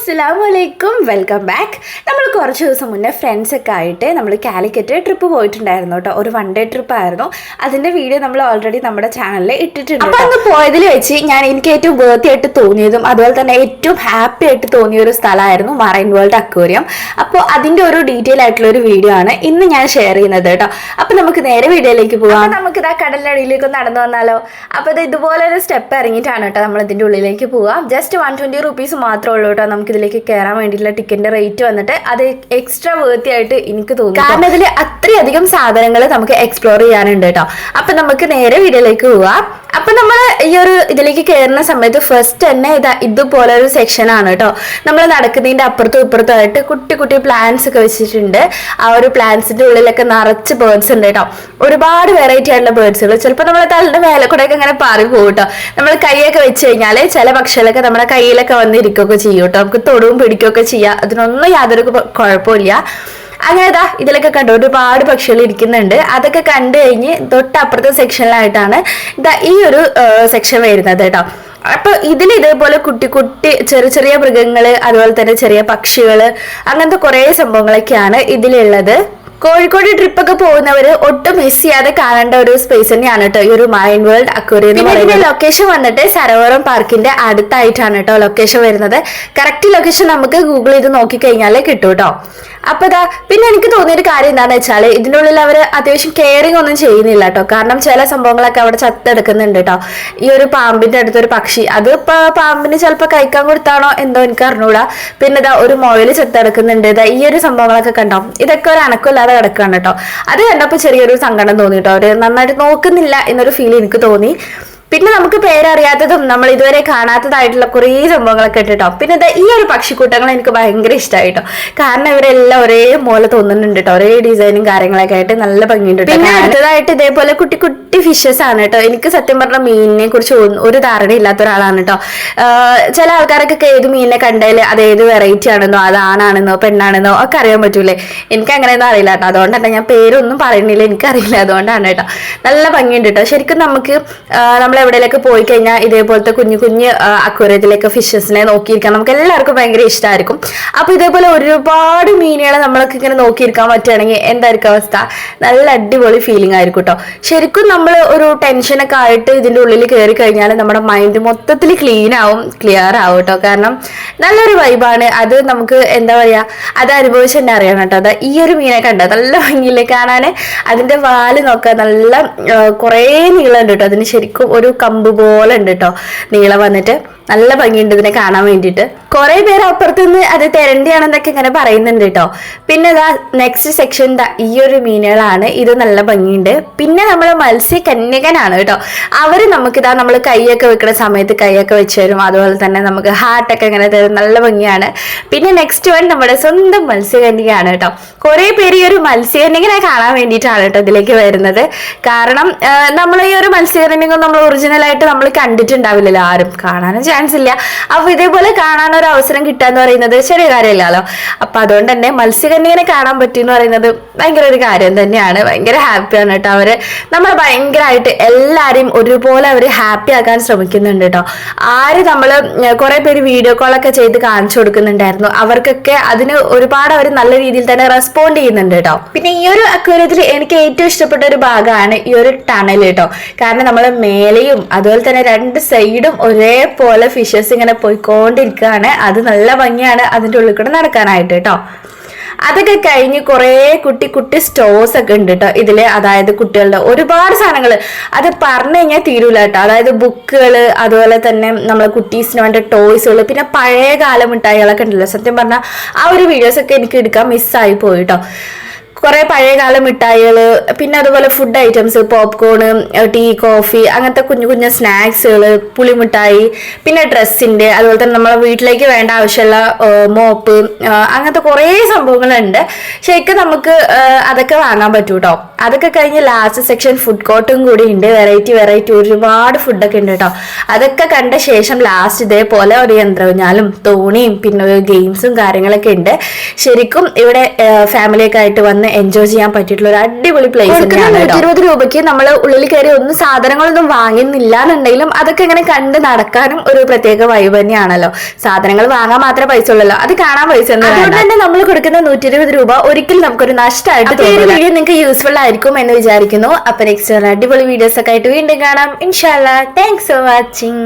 അസ്സലാമലൈക്കും, welcome back. നമ്മൾ കുറച്ച് ദിവസം മുന്നേ ഫ്രണ്ട്സൊക്കെ ആയിട്ട് നമ്മൾ കാലിക്കറ്റ് ട്രിപ്പ് പോയിട്ടുണ്ടായിരുന്നു കേട്ടോ. ഒരു വൺ ഡേ ട്രിപ്പ് ആയിരുന്നു. അതിൻ്റെ വീഡിയോ നമ്മൾ ഓൾറെഡി നമ്മുടെ ചാനലിൽ ഇട്ടിട്ടുണ്ട്. അപ്പോൾ അന്ന് പോയതിൽ വെച്ച് എനിക്ക് ഏറ്റവും വേർത്തി ആയിട്ട് തോന്നിയതും അതുപോലെ തന്നെ ഏറ്റവും ഹാപ്പി ആയിട്ട് തോന്നിയ ഒരു സ്ഥലമായിരുന്നു മറൈൻ വേൾഡ് അക്വേറിയം. അപ്പോൾ അതിൻ്റെ ഒരു ഡീറ്റെയിൽ ആയിട്ടുള്ള ഒരു വീഡിയോ ആണ് ഇന്ന് ഞാൻ ഷെയർ ചെയ്യുന്നത് കേട്ടോ. അപ്പോൾ നമുക്ക് നേരെ വീഡിയോയിലേക്ക് പോകാം. നമുക്കിതാ കടലിൻ്റെ അടിയിലേക്ക് നടന്നു വന്നാലോ. അപ്പോൾ ഇത് ഇതുപോലെ ഒരു സ്റ്റെപ്പ് ഇറങ്ങിയിട്ടാണ് കേട്ടോ നമ്മൾ ഇതിൻ്റെ ഉള്ളിലേക്ക് പോവാം. ജസ്റ്റ് 120 റുപ്പീസ് മാത്രമേ ഉള്ളൂ കേട്ടോ നമുക്ക് ഇതിലേക്ക് കയറാൻ വേണ്ടിയിട്ടുള്ള ടിക്കറ്റിന്റെ റേറ്റ് വന്നിട്ട്. അത് എക്സ്ട്രാ വേർത്തി ആയിട്ട് എനിക്ക് തോന്നുന്നു, കാരണം ഇതിൽ അത്രയധികം സാധനങ്ങൾ നമുക്ക് എക്സ്പ്ലോർ ചെയ്യാനുണ്ട് കേട്ടോ. അപ്പൊ നമുക്ക് നേരെ വീഡിയോയിലേക്ക് പോവാം. അപ്പൊ നമ്മൾ ഈ ഒരു ഇതിലേക്ക് കയറുന്ന സമയത്ത് ഫസ്റ്റ് തന്നെ ഇതുപോലെ ഒരു സെക്ഷൻ ആണ് കേട്ടോ. നമ്മൾ നടക്കുന്നതിന്റെ അപ്പുറത്തും ഇപ്പുറത്തും ആയിട്ട് കുട്ടി കുട്ടി പ്ലാന്റ്സ് ഒക്കെ വെച്ചിട്ടുണ്ട്. ആ ഒരു പ്ലാന്റ്സിന്റെ ഉള്ളിലൊക്കെ നിറച്ച് ബേർഡ്സ് ഉണ്ട് കേട്ടോ. ഒരുപാട് വെറൈറ്റി ആയിട്ടുള്ള ബേർഡ്സുകൾ. ചിലപ്പോൾ നമ്മളെ തലയുടെ മേലെ കൂടെ ഒക്കെ ഇങ്ങനെ പാറി പോകും കേട്ടോ. നമ്മൾ കൈയൊക്കെ വെച്ച് കഴിഞ്ഞാൽ ചില പക്ഷികളൊക്കെ നമ്മുടെ കയ്യിലൊക്കെ വന്നിരിക്കുകയൊക്കെ ചെയ്യും കേട്ടോ. നമുക്ക് തൊടുവും പിടിക്കുകയൊക്കെ ചെയ്യാം. അതിനൊന്നും യാതൊരു കുഴപ്പമില്ല. അങ്ങനെതാ ഇതിലൊക്കെ കണ്ടു ഒരുപാട് പക്ഷികൾ ഇരിക്കുന്നുണ്ട്. അതൊക്കെ കണ്ടു കഴിഞ്ഞ് തൊട്ടപ്പുറത്തെ സെക്ഷനിലായിട്ടാണ് ഈ ഒരു സെക്ഷൻ വരുന്നത് കേട്ടോ. അപ്പൊ ഇതിൽ ഇതേപോലെ കുട്ടി കുട്ടി ചെറിയ ചെറിയ മൃഗങ്ങള്, അതുപോലെ തന്നെ ചെറിയ പക്ഷികള്, അങ്ങനത്തെ കുറെ സംഭവങ്ങളൊക്കെയാണ് ഇതിലുള്ളത്. കോഴിക്കോട് ട്രിപ്പൊക്കെ പോകുന്നവര് ഒട്ടും മിസ് ചെയ്യാതെ കാണേണ്ട ഒരു സ്പേസ് തന്നെയാണ് കേട്ടോ ഈ ഒരു മറൈൻ വേൾഡ് അക്വേറിയം എന്ന് പറയുന്നത്. ലൊക്കേഷൻ വന്നിട്ട് സരോവരം പാർക്കിന്റെ അടുത്തായിട്ടാണ് കേട്ടോ ലൊക്കേഷൻ വരുന്നത്. കറക്റ്റ് ലൊക്കേഷൻ നമുക്ക് ഗൂഗിൾ ചെയ്ത് നോക്കിക്കഴിഞ്ഞാലേ കിട്ടും കേട്ടോ. അപ്പൊ പിന്നെ എനിക്ക് തോന്നിയൊരു കാര്യം എന്താണെന്ന് വെച്ചാൽ ഇതിൻ്റെ ഉള്ളിൽ അവർ അത്യാവശ്യം കെയറിങ് ഒന്നും ചെയ്യുന്നില്ല കേട്ടോ. കാരണം ചില സംഭവങ്ങളൊക്കെ അവിടെ ചത്തെടുക്കുന്നുണ്ട് കേട്ടോ. ഈ ഒരു പാമ്പിന്റെ അടുത്തൊരു പക്ഷി, അത് ഇപ്പൊ പാമ്പിന് ചിലപ്പോൾ കഴിക്കാൻ കൊടുത്താണോ എന്തോ എനിക്ക് അറിഞ്ഞൂടാ. പിന്നെ ഒരു മൊയിൽ ചത്തെടുക്കുന്നുണ്ട്. ഈ ഒരു സംഭവങ്ങളൊക്കെ കണ്ടോ, ഇതൊക്കെ ഒരു അനക്കമില്ലാതെ കിടക്കുകയാണ് കേട്ടോ. അത് കണ്ടപ്പോൾ ചെറിയൊരു സങ്കടം തോന്നി കേട്ടോ. അവര് നന്നായിട്ട് നോക്കുന്നില്ല എന്നൊരു ഫീൽ എനിക്ക് തോന്നി. പിന്നെ നമുക്ക് പേരറിയാത്തതും നമ്മൾ ഇതുവരെ കാണാത്തതായിട്ടുള്ള കുറേ സംഭവങ്ങളൊക്കെ കേട്ടോ. പിന്നെ ഈ ഒരു പക്ഷിക്കൂട്ടങ്ങൾ എനിക്ക് ഭയങ്കര ഇഷ്ടമായിട്ടോ. കാരണം ഇവരെല്ലാം ഒരേ പോലെ തോന്നുന്നുണ്ട് കേട്ടോ. ഒരേ ഡിസൈനും കാര്യങ്ങളൊക്കെ ആയിട്ട് നല്ല ഭംഗിയുണ്ട്. പിന്നെ അടുത്തതായിട്ട് ഇതേപോലെ കുട്ടി കുട്ടി ഫിഷസ് ആണ് കേട്ടോ. എനിക്ക് സത്യം പറഞ്ഞ മീനിനെ കുറിച്ച് ഒരു ധാരണ ഇല്ലാത്ത ഒരാളാണ് കേട്ടോ. ചില ആൾക്കാരൊക്കെ ഏത് മീനിനെ കണ്ടാൽ അത് ഏത് വെറൈറ്റി ആണെന്നോ അത് ആണാണെന്നോ പെണ്ണാണെന്നോ ഒക്കെ അറിയാൻ പറ്റൂലേ. എനിക്ക് അങ്ങനെയൊന്നും അറിയില്ല കേട്ടോ. അതുകൊണ്ടാണ് ഞാൻ പേരൊന്നും പറയുന്നില്ല, എനിക്കറിയില്ല. അതുകൊണ്ടാണ് കേട്ടോ. നല്ല ഭംഗിയുണ്ട് കേട്ടോ. ശരിക്കും നമുക്ക് നമ്മൾ എവിടെയൊക്കെ പോയി കഴിഞ്ഞാൽ ഇതേപോലത്തെ കുഞ്ഞു കുഞ്ഞ് അക്വേറിയത്തിലേക്ക് ഫിഷസിനെ നോക്കിയിരിക്കാൻ നമുക്ക് എല്ലാവർക്കും ഭയങ്കര ഇഷ്ടമായിരിക്കും. അപ്പൊ ഇതേപോലെ ഒരുപാട് മീനുകളെ നമ്മളൊക്കെ ഇങ്ങനെ നോക്കിയിരിക്കാൻ പറ്റുകയാണെങ്കിൽ എന്തായിരിക്കും അവസ്ഥ? നല്ല അടിപൊളി ഫീലിംഗ് ആയിരിക്കും കേട്ടോ. ശരിക്കും നമ്മൾ ഒരു ടെൻഷനൊക്കെ ആയിട്ട് ഇതിൻ്റെ ഉള്ളിൽ കയറി കഴിഞ്ഞാൽ നമ്മുടെ മൈൻഡ് മൊത്തത്തിൽ ക്ലിയർ ആവും കേട്ടോ. കാരണം നല്ലൊരു വൈബാണ് അത്. നമുക്ക് എന്താ പറയാ, അത് അനുഭവിച്ച് തന്നെ അറിയാം കേട്ടോ. അത് ഈ ഒരു മീനെ കണ്ടോ, നല്ല ഭംഗിയില്ലേ കാണാൻ. അതിന്റെ വാല് നോക്കാൻ നല്ല കുറേ നീളമുണ്ട് കേട്ടോ. അതിന് ശരിക്കും ഒരു കമ്പ് പോലെ ഉണ്ട് കേട്ടോ നീളം വന്നിട്ട്. നല്ല ഭംഗിയുണ്ട് ഇതിനെ കാണാൻ വേണ്ടിയിട്ട്. കുറെ പേര് അപ്പുറത്തുനിന്ന് അത് തെരണ്ടിയാണെന്നൊക്കെ ഇങ്ങനെ പറയുന്നുണ്ട് കേട്ടോ. പിന്നെ നെക്സ്റ്റ് സെക്ഷൻ ഈ ഒരു മീനുകളാണ്. ഇത് നല്ല ഭംഗിയുണ്ട്. പിന്നെ നമ്മൾ മത്സ്യകന്യകനാണ് കേട്ടോ. അവര് നമുക്കിതാ നമ്മൾ കൈയൊക്കെ വെക്കുന്ന സമയത്ത് കൈയൊക്കെ വെച്ച് തരും. അതുപോലെ തന്നെ നമുക്ക് ഹാർട്ടൊക്കെ ഇങ്ങനെ തരും. നല്ല ഭംഗിയാണ്. പിന്നെ നെക്സ്റ്റ് വൺ നമ്മുടെ സ്വന്തം മത്സ്യകന്യകയാണ് കേട്ടോ. കുറെ പേര് ഈ ഒരു മത്സ്യകന്യകനെ കാണാൻ വേണ്ടിയിട്ടാണ് കേട്ടോ ഇതിലേക്ക് വരുന്നത്. കാരണം നമ്മൾ ഈ ഒരു മത്സ്യകന്യക നമ്മൾ ഒറിജിനലായിട്ട് നമ്മൾ കണ്ടിട്ടുണ്ടാവില്ലല്ലോ, ആരും കാണാനും ചാൻസ് ഇല്ല. അപ്പൊ ഇതേപോലെ കാണാൻ ഒരു അവസരം കിട്ടാന്ന് പറയുന്നത് ചെറിയ കാര്യമില്ലല്ലോ. അപ്പൊ അതുകൊണ്ട് തന്നെ മത്സ്യകന്യകനെ കാണാൻ പറ്റിയെന്ന് പറയുന്നത് ഭയങ്കര ഒരു കാര്യം തന്നെയാണ്. ഭയങ്കര ഹാപ്പിയാണ് കേട്ടോ. അവര് നമ്മൾ ഭയങ്കരമായിട്ട് എല്ലാരെയും ഒരുപോലെ അവര് ഹാപ്പി ആക്കാൻ ശ്രമിക്കുന്നുണ്ട് കേട്ടോ. ആര് നമ്മള് കുറെ പേര് വീഡിയോ കോളൊക്കെ ചെയ്ത് കാണിച്ചു കൊടുക്കുന്നുണ്ടായിരുന്നു. അവർക്കൊക്കെ അതിന് ഒരുപാട് അവർ നല്ല രീതിയിൽ തന്നെ റെസ്പോണ്ട് ചെയ്യുന്നുണ്ട് കേട്ടോ. പിന്നെ ഈ ഒരു അക്വേറിയത്തിൽ എനിക്ക് ഏറ്റവും ഇഷ്ടപ്പെട്ട ഒരു ഭാഗമാണ് ഈ ഒരു ടണൽ കേട്ടോ. കാരണം നമ്മൾ മേലെയും അതുപോലെ തന്നെ രണ്ട് സൈഡും ഒരേപോലെ ഫിഷസ് ഇങ്ങനെ പോയിക്കൊണ്ടിരിക്കുകയാണ്. അത് നല്ല ഭംഗിയാണ് അതിൻ്റെ ഉള്ളിൽ കൂടെ നടക്കാനായിട്ട് കേട്ടോ. അതൊക്കെ കഴിഞ്ഞ് കുറേ കുട്ടി കുട്ടി സ്റ്റോഴ്സ് ഒക്കെ ഉണ്ട് കേട്ടോ ഇതില്. അതായത് കുട്ടികളുടെ ഒരുപാട് സാധനങ്ങൾ, അത് പറഞ്ഞു കഴിഞ്ഞാൽ തീരൂല കേട്ടോ. അതായത് ബുക്കുകൾ, അതുപോലെ തന്നെ നമ്മളെ കുട്ടീസിന് വേണ്ട ടോയ്സുകൾ, പിന്നെ പഴയ കാല മിഠായികളൊക്കെ ഉണ്ടല്ലോ. സത്യം പറഞ്ഞാൽ ആ ഒരു വീഡിയോസ് ഒക്കെ എനിക്ക് എടുക്കാൻ മിസ്സായി പോയി കേട്ടോ. കുറെ പഴയകാല മിഠായികൾ, പിന്നെ അതുപോലെ food items, popcorn, tea, coffee, അങ്ങനത്തെ കുഞ്ഞു കുഞ്ഞു സ്നാക്സുകൾ, പുളിമിഠായി, പിന്നെ ഡ്രസ്സിന്റെ, അതുപോലെ തന്നെ നമ്മളെ വീട്ടിലേക്ക് വേണ്ട ആവശ്യമുള്ള മോപ്പ്, അങ്ങനത്തെ കുറേ സംഭവങ്ങളുണ്ട്. ശരിക്കും നമുക്ക് അതൊക്കെ വാങ്ങാൻ പറ്റൂ കേട്ടോ. അതൊക്കെ കഴിഞ്ഞ് ലാസ്റ്റ് സെക്ഷൻ ഫുഡ് കോർട്ടും കൂടി ഉണ്ട്. വെറൈറ്റി ഒരുപാട് ഫുഡൊക്കെ ഉണ്ട് കേട്ടോ. അതൊക്കെ കണ്ട ശേഷം ലാസ്റ്റ് ഇതേപോലെ ഒരു യന്ത്രവിഞ്ഞാലും തോണിയും പിന്നെ ഗെയിംസും കാര്യങ്ങളൊക്കെ ഉണ്ട്. ശരിക്കും ഇവിടെ ഫാമിലിയൊക്കെ ആയിട്ട് വന്ന് എൻജോയ് ചെയ്യാൻ പറ്റിയിട്ടുള്ള ഒരു അടിപൊളി പ്ലേസ് തന്നെയാണ്. 120 രൂപയ്ക്ക് നമ്മൾ ഉള്ളിൽ കയറി ഒന്നും സാധനങ്ങളൊന്നും വാങ്ങുന്നില്ല എന്നുണ്ടെങ്കിലും അതൊക്കെ ഇങ്ങനെ കണ്ട് നടക്കാനും ഒരു പ്രത്യേക വൈബ് തന്നെയാണല്ലോ. സാധനങ്ങൾ വാങ്ങാൻ മാത്രമേ പൈസ ഉള്ളല്ലോ, അത് കാണാൻ പൈസ അതുകൊണ്ട് തന്നെ നമ്മൾ കൊടുക്കുന്ന 120 രൂപ ഒരിക്കലും നമുക്കൊരു നഷ്ടമായിട്ട് തോന്നുന്നു. വീഡിയോ നിങ്ങൾക്ക് യൂസ്ഫുൾ ആയിരിക്കും എന്ന് വിചാരിക്കുന്നു. അപ്പൊ നെക്സ്റ്റ് അടിപൊളി വീഡിയോസ് ഒക്കെ ആയിട്ട് വീണ്ടും കാണാം ഇൻഷാല്ലാ. Thanks for watching.